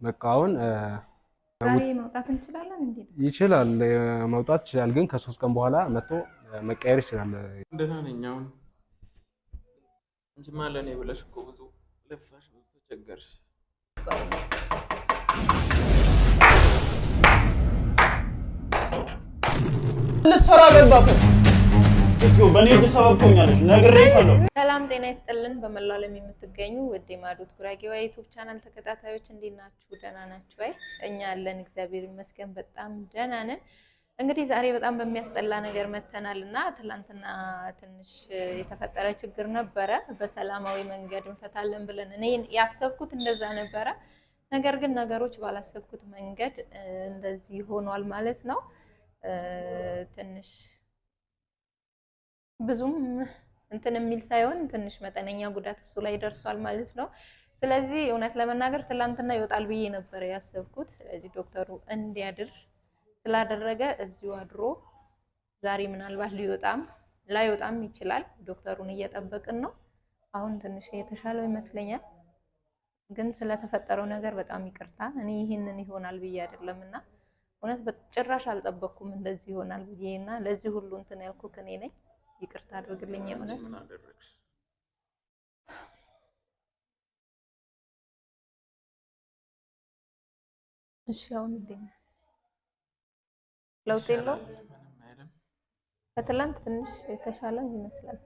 በቃ አሁን ዛሬ መውጣት እንችላለን እንዴ? ይችላል መውጣት ይችላል፣ ግን ከሶስት ቀን በኋላ መጥቶ መቀየር ይችላል። ደህና ነኝ አሁን። እንጂማ ለእኔ ብለሽ እኮ ብዙ ለፋሽ፣ ብዙ ተቸገርሽ። እንሰራ ገባከ እኮ በኔ ተሰበብቶኛለሽ ነግሬሻለሁ። ሰላም ጤና ይስጥልን። በመላው ዓለም የምትገኙ ውድ የማዶት ጉራጌዋ ዩቲዩብ ቻናል ተከታታዮች እንዴት ናችሁ? ደህና ናችሁ ወይ? እኛ አለን እግዚአብሔር ይመስገን በጣም ደህና ነን። እንግዲህ ዛሬ በጣም በሚያስጠላ ነገር መተናልና ትላንትና ትንሽ የተፈጠረ ችግር ነበረ። በሰላማዊ መንገድ እንፈታለን ብለን እኔ ያሰብኩት እንደዛ ነበረ። ነገር ግን ነገሮች ባላሰብኩት መንገድ እንደዚህ ሆኗል ማለት ነው። ትንሽ ብዙም እንትን የሚል ሳይሆን ትንሽ መጠነኛ ጉዳት እሱ ላይ ደርሷል ማለት ነው። ስለዚህ እውነት ለመናገር ትላንትና ይወጣል ብዬ ነበር ያሰብኩት። ስለዚህ ዶክተሩ እንዲያድር ስላደረገ እዚሁ አድሮ ዛሬ ምናልባት ላይወጣም ይችላል። ዶክተሩን እየጠበቅን ነው። አሁን ትንሽ የተሻለው ይመስለኛል። ግን ስለተፈጠረው ነገር በጣም ይቅርታ። እኔ ይሄንን ይሆናል ብዬ አይደለምና እውነት በጭራሽ አልጠበቅኩም እንደዚህ ይሆናል ብዬና ለዚህ ሁሉ እንትን ያልኩት እኔ ነኝ። ይቅርታ አድርግልኝ። እውነት እሺ። አሁን እንዴት ነው? ለውጥ የለውም? ከትላንት ትንሽ የተሻለ ይመስላል።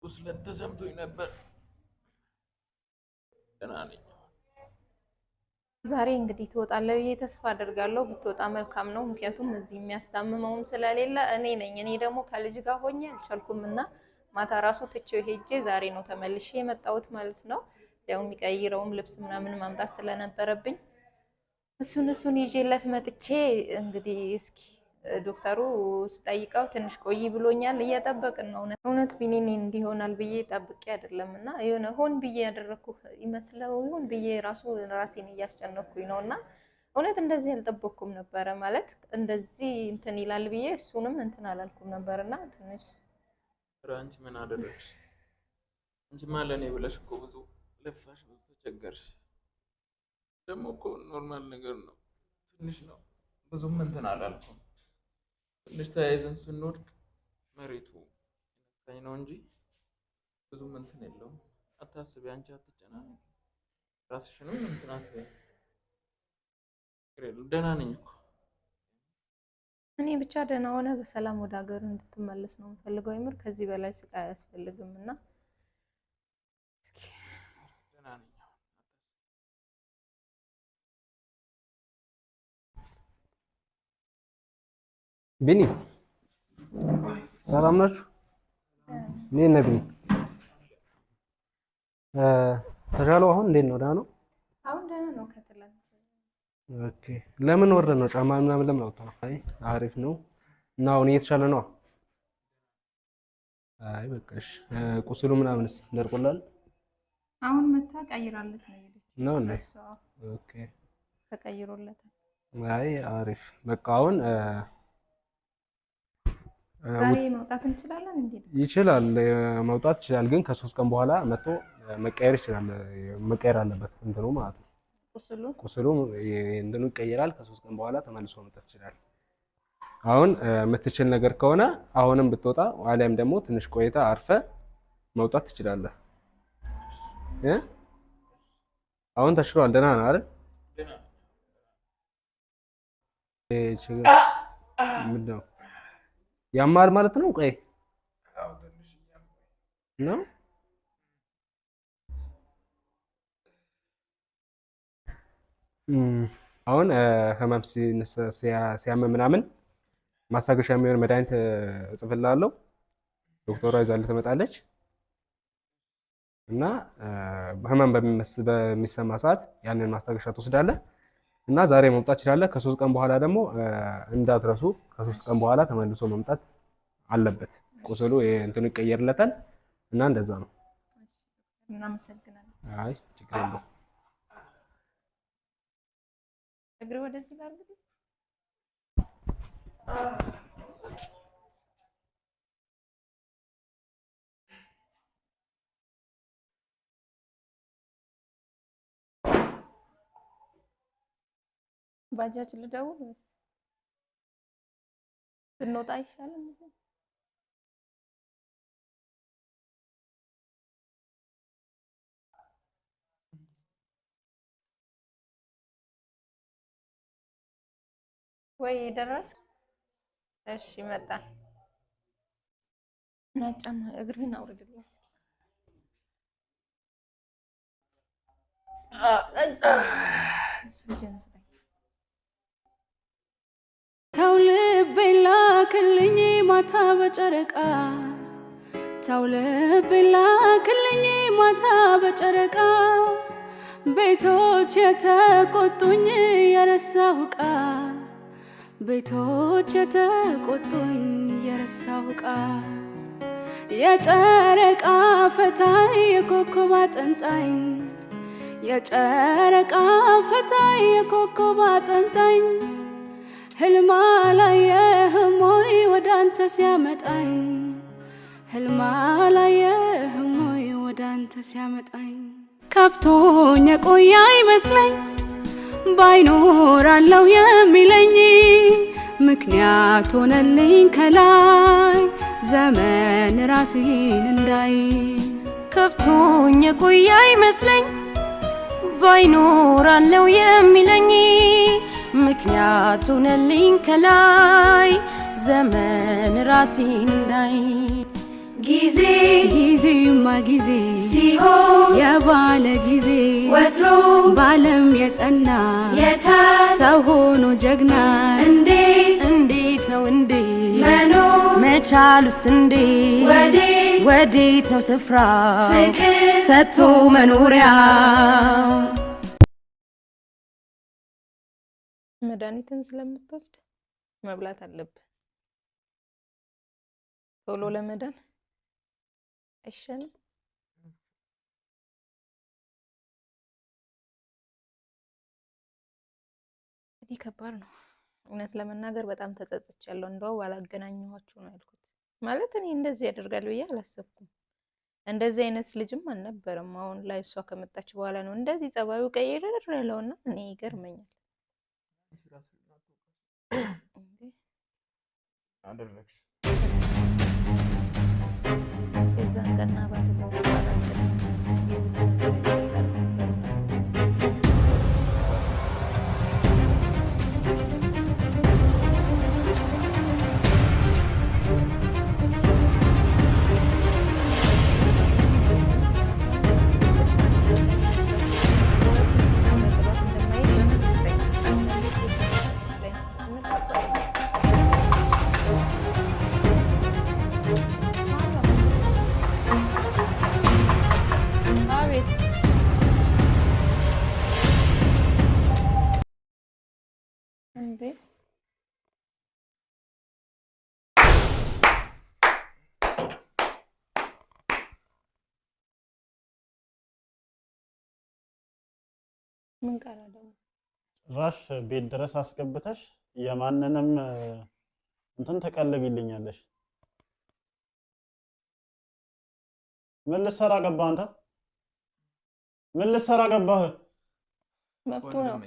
ቁስለት ተሰምቶኝ ነበር። ደህና ነኝ። ዛሬ እንግዲህ ትወጣለህ ብዬ ተስፋ አደርጋለሁ። ብትወጣ መልካም ነው። ምክንያቱም እዚህ የሚያስታምመውም ስለሌለ እኔ ነኝ። እኔ ደግሞ ከልጅ ጋር ሆኜ አልቻልኩምና ማታ ራሱ ትቼው ሄጄ ዛሬ ነው ተመልሼ የመጣሁት ማለት ነው። ያው የሚቀይረውም ልብስ ምናምን ማምጣት ስለነበረብኝ እሱን ይዤለት መጥቼ እንግዲህ እስኪ ዶክተሩ ስጠይቀው ትንሽ ቆይ ብሎኛል። እየጠበቅን ነው። እውነት ቢኔን እንዲሆናል ብዬ ጠብቄ አይደለምና የሆነ ሆን ብዬ ያደረኩ ይመስለው ይሁን ብዬ ራሴን እያስጨነኩኝ ነውና እውነት እንደዚህ አልጠበቅኩም ነበረ። ማለት እንደዚህ እንትን ይላል ብዬ እሱንም እንትን አላልኩም ነበርና ትንሽ አንቺ ምን አደረግሽ? አንቺማ ለእኔ ብለሽ እኮ ብዙ ለፋሽ፣ ብዙ ተቸገርሽ። ደግሞ እኮ ኖርማል ነገር ነው። ትንሽ ነው፣ ብዙም እንትን አላልኩም። ትንሽ ተያይዘን ስንወድቅ መሬቱ ይነካኝ ነው እንጂ ብዙም እንትን የለውም። አታስቢ፣ አንቺ አትጨናነቂ። ራስሽንም እንትን አትበይ። ደህና ነኝ እኮ እኔ ብቻ ደህና ሆነ በሰላም ወደ ሀገር እንድትመለስ ነው የምፈልገው። ይምር ከዚህ በላይ ስቃይ አያስፈልግምና እስኪ ደህና ነኝ። ቢኒ ሰላም ናችሁ? እኔ ነብይ ተሻለው። አሁን እንዴት ነው? ደህና ነው? አሁን ደህና ነው ከትላንት። ኦኬ። ለምን ወረደ ነው? ጫማ ምናምን ለምን አወጣ? አይ አሪፍ ነው። እና አሁን እየተሻለ ነው? አይ በቃሽ። ቁስሉ ምናምንስ ደርቆላል? አሁን መታ ቀይራለት ነው የሄደች ነው እንዴ? ኦኬ። ተቀይሮለታል። አይ አሪፍ። በቃ አሁን ዛሬ መውጣት እንችላለን እንዴ? ይችላል መውጣት ይችላል፣ ግን ከሶስት ቀን በኋላ መጥቶ መቀየር ይችላል። መቀየር አለበት እንትኑ ማለት ነው። ቁስሉ እንትኑ ይቀየራል። ከሶስት ቀን በኋላ ተመልሶ መምጣት ይችላል። አሁን የምትችል ነገር ከሆነ አሁንም ብትወጣ አሊያም ደግሞ ትንሽ ቆይታ አርፈ መውጣት ትችላለህ። አሁን ተሽሏል። ደህና ነህ አይደል? ምንድን ነው ያማል ማለት ነው? ቆይ ነው አሁን ህመም ሲያም ምናምን ማስታገሻ የሚሆን መድኃኒት እጽፍልሃለሁ። ዶክተሯ ይዛልህ ትመጣለች እና ህመም በሚሰማ ሰዓት ያንን ማስታገሻ ትወስዳለህ እና ዛሬ መምጣት ትችላለህ። ከሶስት ቀን በኋላ ደግሞ እንዳትረሱ፣ ከሶስት ቀን በኋላ ተመልሶ መምጣት አለበት። ቁስሉ እንትኑ ይቀየርለታል እና እንደዛ ነው። እናመሰግናለን። አይ ችግር የለውም። እግር ወደዚህ ጋር እንግዲህ ባጃጅ ልደውል ብንወጣ አይሻልም? ወይ ደረስ? እሺ መጣ። ናጫማ እግርህን አውርድልኝ እስኪ። ተው ልቤን ላክልኝ ማታ በጨረቃ ተው ልቤን ላክልኝ ማታ በጨረቃ ቤቶች የተቆጡኝ የረሳሁ ቃል ቤቶች የተቆጡኝ የረሳሁ ቃል የጨረቃ ፈታይ የኮከብ አጠንጣኝ የጨረቃ ፈታይ የኮከብ አጠንጣኝ ህልም አላየህም ወይ ወዳንተ ሲያመጣኝ ህልም አላየህም ወይ ወዳንተ ሲያመጣኝ ከፍቶኝ የቆየ አይመስለኝ ባይኖራለው የሚለኝ ምክንያት ሆነልኝ ከላይ ዘመን ራሴን እንዳይ ከፍቶኝ የቆየ አይመስለኝ ባይኖራለው የሚለኝ ምክንያት ሆነልኝ ከላይ ዘመን ራሴን እንዳይ ጊዜማ ጊዜ ሲሆን የባለ ጊዜ ወትሮ ባለም የጸና ሰው ሆኖ ጀግና እንዴት ነው እንዴ መቻሉስ እንዴ ወዴት ነው ስፍራ ሰጥቶ መኖሪያ መድኃኒትን ስለምትወስድ መብላት አለብህ ቶሎ ለመዳን አይሻልም? እንግዲህ ከባድ ነው። እውነት ለመናገር በጣም ተጸጽቻለሁ። እንደው ባላገናኘኋችሁ ነው ያልኩት። ማለት እኔ እንደዚህ ያደርጋል ብዬ አላሰብኩም። እንደዚህ አይነት ልጅም አልነበረም። አሁን ላይ እሷ ከመጣች በኋላ ነው እንደዚህ ጸባዩ ቀይር ያለውና እኔ ይገርመኛል። አደረግሽ የዛን ቀን አባል ነው ምን ቀረ ደግሞ ራሽ ቤት ድረስ አስገብተሽ የማንንም እንትን ተቀልብልኛለሽ። ምን ልትሰራ ገባህ አንተ? ምን ልትሰራ ገባህ? መብቱ ነው።